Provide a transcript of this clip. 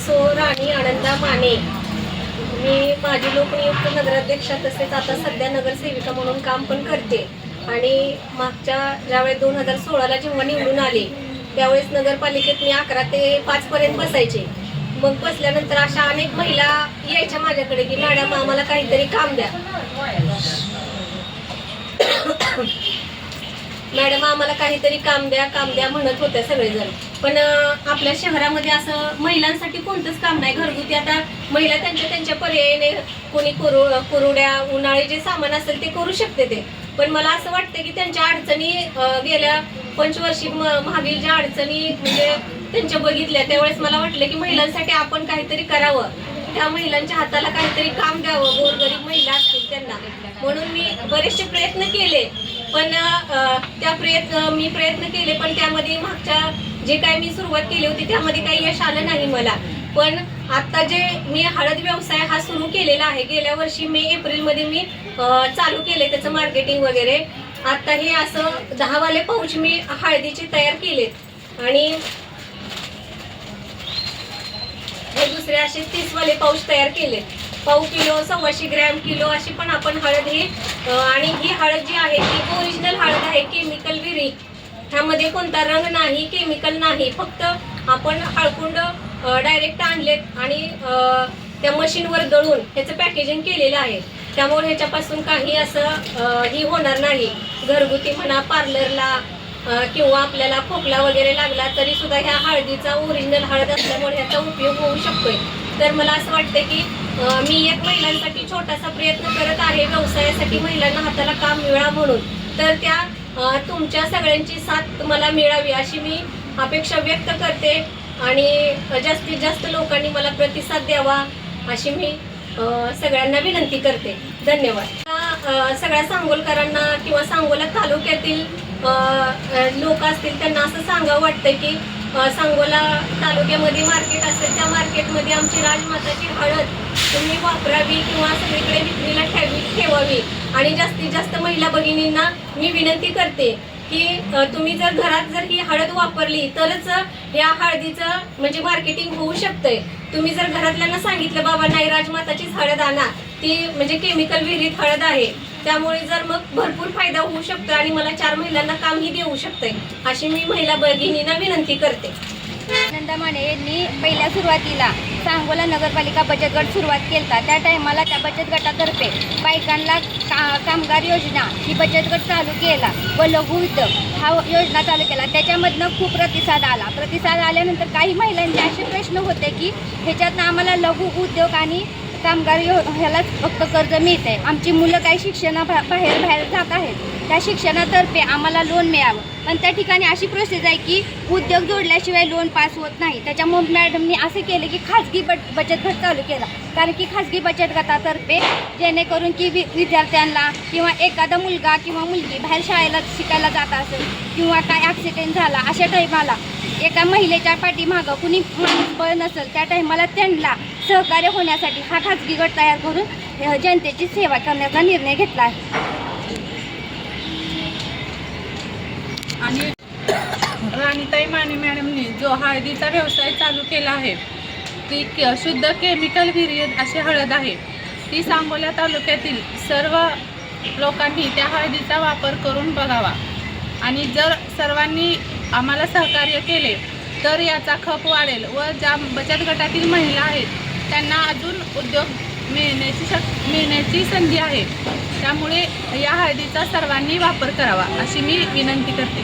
So राणी आनंदा माने, मी माझी लोकनियुक्त नगराध्यक्षा तसेच आता सध्या नगरसेविका म्हणून काम पण करते. आणि मागच्या ज्यावेळेस 2016ला जेव्हा निवडून आले त्यावेळेस नगरपालिकेत मी 11 ते 5 पर्यंत बसायचे. मग बसल्यानंतर अशा अनेक महिला यायच्या माझ्याकडे की मॅडम आम्हाला काहीतरी काम द्या, मॅडम आम्हाला काहीतरी काम द्या म्हणत होत्या सगळेजण. पण आपल्या शहरामध्ये असं महिलांसाठी कोणतंच काम नाही घरगुती. आता महिला त्यांच्या पर्यायाने कोणी कुरुड्या उन्हाळी जे सामान असेल ते करू शकते ते. पण मला असं वाटतं की त्यांच्या अडचणी गेल्या पंचवर्षी मागील ज्या अडचणी म्हणजे त्यांच्या बघितल्या त्यावेळेस मला वाटलं की महिलांसाठी आपण काहीतरी करावं, त्या महिलांच्या हाताला काहीतरी काम द्यावं, गोरगरीब महिला असतील त्यांना. म्हणून मी बरेचसे प्रयत्न केले. पण मी प्रयत्न केले पण त्यामध्ये मागच्या जे काही मी सुरुवात केली होती त्यामध्ये काही यश आलं नाही मला. पण आता जे मी हळद व्यवसाय हा सुरू केलेला आहे, गेल्या वर्षी एप्रिलमध्ये मी चालू केले त्याचं मार्केटिंग वगैरे. आता हे असं 10 वाले पाऊच मी हळदीचे तयार केलेत आणि हे दुसरे असे 30 वाले पाऊच तयार केलेत. पाव किलो 125 ग्रॅम किलो अशी पण आपण हळद ही आणि ही हळद जी आहे ती ओरिजिनल हळद आहे, केमिकल विरहित. ह्यामध्ये कोणता रंग नाही, केमिकल नाही, फक्त आपण हळकुंड डायरेक्ट आणलेत आणि त्या मशीनवर दळून ह्याचं पॅकेजिंग केलेलं आहे. त्यामुळे ह्याच्यापासून काही असं ही होणार नाही. घरगुती म्हणा, पार्लरला किंवा आपल्याला खोकला वगैरे लागला तरी सुद्धा ह्या हळदीचा ओरिजिनल हळद असल्यामुळे ह्याचा उपयोग होऊ शकतोय. तर मला असं वाटतं की मी एक महिलांसाठी छोटासा प्रयत्न करत आहे, व्यवसायासाठी महिलांना हाताला काम मिळावं म्हणून. तर त्या तुमच्या सगळ्यांची साथ मला मिळावी अशी मी अपेक्षा व्यक्त करते आणि जास्तीत जास्त लोकांनी मला प्रतिसाद द्यावा अशी मी सगळ्यांना विनंती करते. धन्यवाद. सगळ्या सांगोलकरांना किंवा सांगोला तालुक्यातील लोक असतील त्यांना असं सांगावं वाटतं की सांगोला तालुक्यामध्ये मार्केट असेल त्या मार्केटमध्ये आमची राजमाताची हळद तुम्ही वापरावी किंवा सगळीकडे विक्रीला ठेवावी. आणि जास्तीत जास्त महिला भगिनींना मी विनंती करते की तुम्ही जर घरात जर ही हळद वापरली तरच या हळदीचं म्हणजे मार्केटिंग होऊ शकतंय. तुम्ही जर घरातल्यांना सांगितलं बाबा नाही राजमाताचीच हळद आणा, ती म्हणजे केमिकल विरहित हळद आहे, त्यामुळे जर मग भरपूर फायदा होऊ शकतो आणि मला 4 महिलांना कामही देऊ शकते अशी मी महिला भगिनींना विनंती करते. आनंदा माने यांनी पहिल्या सुरुवातीला सांगोला नगरपालिका बचत गट सुरुवात केला. त्या टायमाला त्या बचत गटातर्फे बायकांना कामगार योजना ही बचत गट चालू केला व लघु उद्योग हा योजना चालू केला. त्याच्यामधनं खूप प्रतिसाद आला. प्रतिसाद आल्यानंतर काही महिलांचे असे प्रश्न होते की ह्याच्यातनं आम्हाला लघु उद्योग आणि कामगार ह्यालाच फक्त कर्ज मिळते, आमची मुलं काही बाहेर जात आहेत, त्या शिक्षणातर्फे आम्हाला लोन मिळावं. पण त्या ठिकाणी अशी प्रोसेस आहे की उद्योग जोडल्याशिवाय लोन पास होत नाही. त्याच्यामुळे मॅडमनी असं केलं की खाजगी बचत गट चालू केला. कारण की खाजगी बचत गटातर्फे जेणेकरून की विद्यार्थ्यांना किंवा एखादा मुलगा किंवा मुलगी बाहेर शाळेला शिकायला जात असेल किंवा काय ॲक्सिडेंट झाला अशा टाईमाला एका महिलेच्या पाठीमागं कुणी माणूस बळ नसेल त्या टाईमाला त्यांना सहकार्य होण्यासाठी हा खाजगी गट तयार करून जनतेची सेवा करण्याचा निर्णय घेतला आहे. आणि राणीताई माने मॅडमने जो हळदीचा व्यवसाय चालू केला आहे ती शुद्ध केमिकल विरहित अशी हळद आहे. ती सांगोला तालुक्यातील सर्व लोकांनी त्या हळदीचा वापर करून बघावा आणि जर सर्वांनी आम्हाला सहकार्य केले तर याचा खप वाढेल व ज्या बचत गटातील महिला आहेत त्यांना अजून उद्योग मिळण्याची संधी आहे. त्यामुळे या हळदीचा सर्वांनी वापर करावा अशी मी विनंती करते.